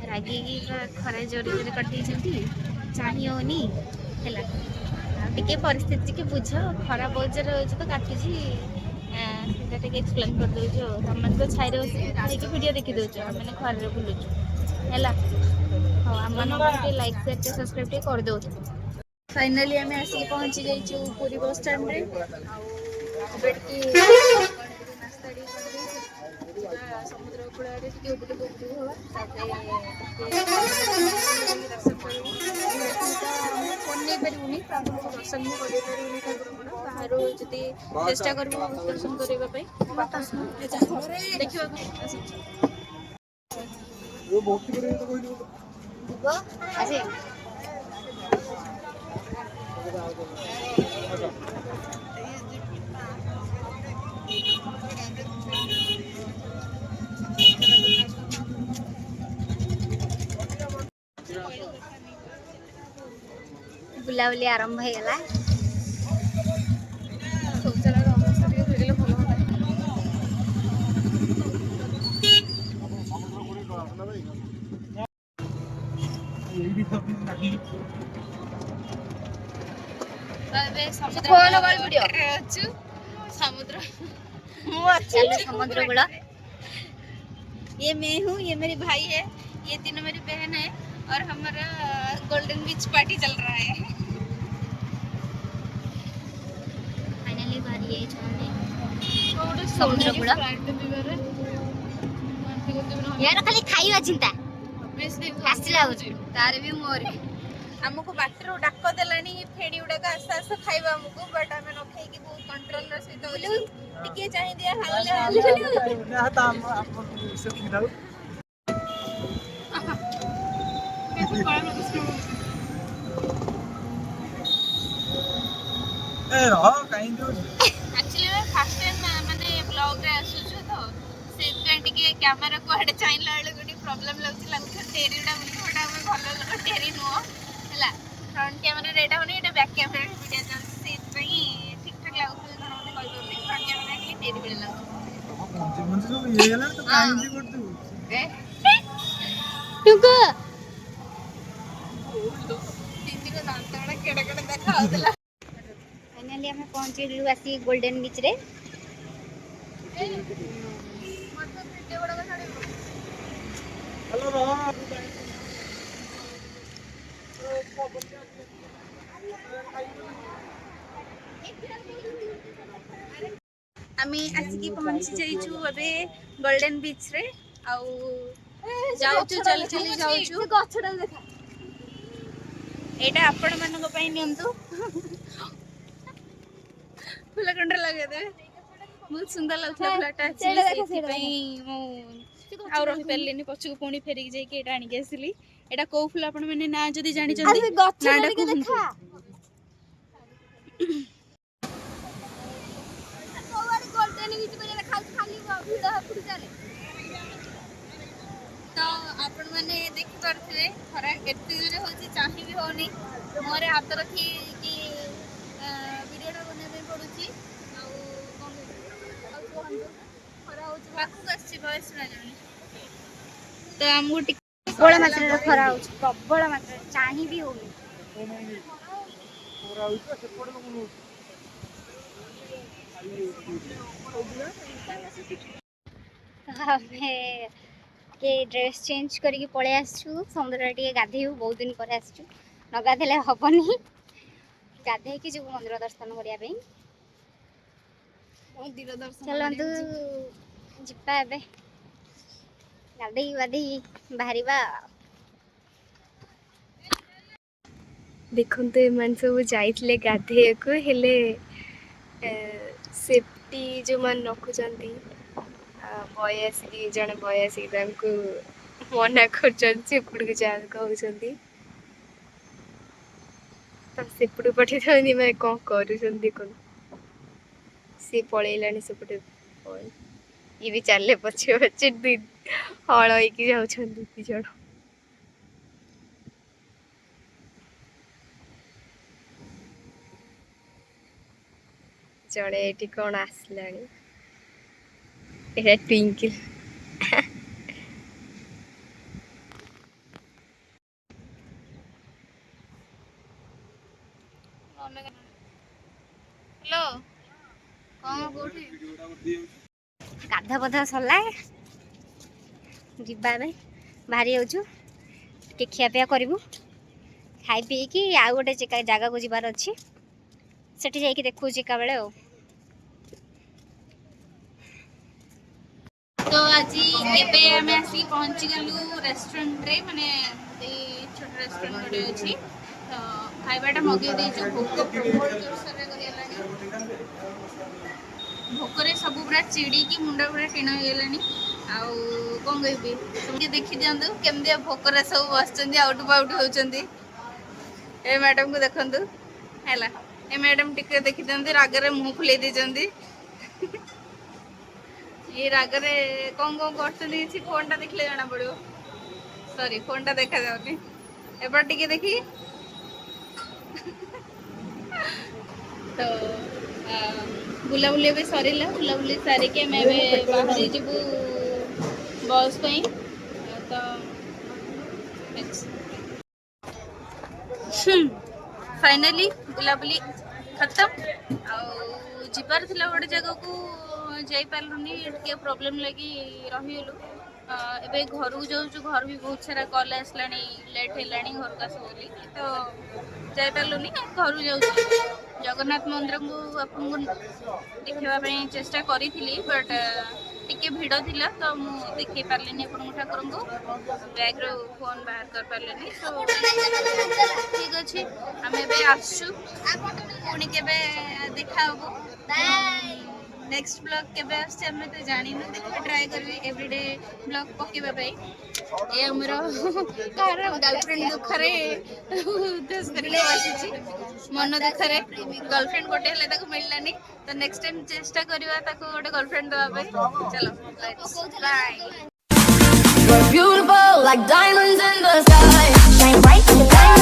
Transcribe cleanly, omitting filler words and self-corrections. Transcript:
रागी खरा जोरी जोरी कटि चाही होनी टे परिस्थिति के बुझ खरा बहुत जोर हो तो काटुची से एक्सप्लेन कर दौ तुम तो छाई बस वीडियो देखी दौच मैंने खर बुलुचु है आम लाइक शेयर सब्सक्राइब कर दो। फाइनाली आम आसिक पहुंची जाइए पुरी बस स्टैंड रे नास्ता समुद्र कूल दर्शन कर फोन नहीं पारूनी दर्शन भी कर बाहर जी चेष्टा कर दर्शन करने देखा बुलाबुली आरंभ हो गला शौचालय अवस्था टे भल समुद्र समुद्र कूल ये मैं हूँ, ये मेरी भाई है, ये तीनों मेरी बहन है और हमारा गोल्डन बीच पार्टी चल रहा है। फाइनली बारी है समुद्र कूल यार खाली खाइबा चिंता आसला तार भी मोर भी आमको बाटर डाक देलानी फेड़ी गुड़ाक आस्ते आस्ते खाइबा आमको बट आम न खाई बहुत कंट्रोल सहित टिके चाहि दिया एक्चुअली मैं फर्स्ट टाइम माने ब्लॉग रे आसुछु तो से टिके कैमरा को हडे चाइला वाले गोटी प्रॉब्लम लागु टेरी डा बोली होटा में भलो टेरी नो हला फ्रंट कैमरा रेटा होने एटा बैक कैमरा वीडियो चल से पई ठीक ठाक लागु तो मने कहि दो फ्रंट कैमरा के टेरी बेले लागु मुझे सब ये गेला तो काहे जी करतु टुको तीन को दांतड़ा केडा केडा देखा होतला फाइनली हमें पहुंच गलु आसी गोल्डन बीच रे हेलो आमी आसिकी पहुंची जाइछु अबे गोल्डन बीच रे आउ जाउछु चल चली जाउछु गछडा देखा एटा आपण मानक पई नियंतु फुलकंड लगे दे बहुत सुंदर लगता फुलटा से पई मो आ रही परलेनी पछू पुणी फेरिक जाई के एटा आनी के आसिली एटा को फुल आपण माने ना जदी जानि जंदी नाडा को देखा गोल्डन बीच में देखा खाली भिड़ हपुड़ चले तो आपण माने देखि करथले खरा एते रे होची चाहि भी होनी मोरे हाथ रखी कि वीडियोटा बने पे पडुची आ कोन खरा होची पाखु आसी बॉयस ना जानी तो हमहु प्रबल मात्रा रे खरा होची प्रबल मात्रा चाहि भी होनी खरा होची से पड कोन हमें के ड्रेस चेंज करके पळे आसछु समुद्र टिके गाधेउ बहुत दिन पर आसछु न गाधेले हबनी गाधे कि जो मंदिर दर्शन करिया पे मंदिर दर्शन चलंतु जिप्पा एबे गाधे गाधे बाहरिबा देखंतु एमान सब जाइतले गाधे को हेले सेफ्टी जो मान रखुचंती बयासी जन बयासी मना कर जा कहते सेपटू पठे मैं कौन कर सी पलैलानी सेपटे ये भी चले पछे पछे हल हो जन जड़े ये कौन आसला ट्विंकल हेलो कौन कोठी गाधा बधा सरला जीवा बाहरी जाऊँ टे खियापिया करूँ खाई पीकि आउ गोटे जगह को जीवार अच्छी सेठी जाइए देखूँ एका बेले तो आज एम आसिक पहुँची गलु रेस्टोरेंट रे माने छोट रेस्टोरेंट गोटे अच्छी तो खाइबाटा मगे देचु भोक प्रबल जोरसोर भोकरे सब पूरा चिड़ी की मुंडा पूरा टीण हो गलानी आउ कौन कहबी तुमके देखी दिंतु केमती भोकरे सब बस आउट पाउट होती ए मैडम को देखु है ए मैडम टिके देखी दिखते रागरे मुँह फुले देते ये रागरे कौन कौन कर फोन टा देखले जाना पड़ो सॉरी फोन टा देखा जाऊनी एबार टिके देखी तो बुलाबुली भी सरीला बुलाबुली सारिके मैं बाहरी जीवु बस तो फाइनली बुलाबुली खत्म आबार थी गोटे जगह को जापारूनी टे प्रोब्लेम लगी रहीगलु एबे घर को जाऊँ घर भी बहुत सारा कल आसला लेट है घर को आस बोली तो जापारूनी घर को जाऊँ जगन्नाथ मंदिर को आपको देखापी चेष्टा करी बट टिके भिड़ थिला तो मु देखे पार्लिनी अपन ठाकुर को बैग रो फोन बाहर कर पार्लिनी तो ठीक अच्छे आम आसचु पुणी के देखा नेक्स्ट ब्लॉग केबे आछे हम तो जानिनु देखबे ट्राई करबे एवरीडे ब्लॉग पकेबा पई ए हमरो कार गर्लफ्रेंड दुखरे उद्देश्य करके बसिछि मन दुखरे गर्लफ्रेंड गोटे हले ताको मिललानी तो नेक्स्ट टाइम चेष्टा करबा ताको गोटे गर्लफ्रेंड दवा पे चलो let's bye You're beautiful like diamonds in the sky, shine bright like diamonds.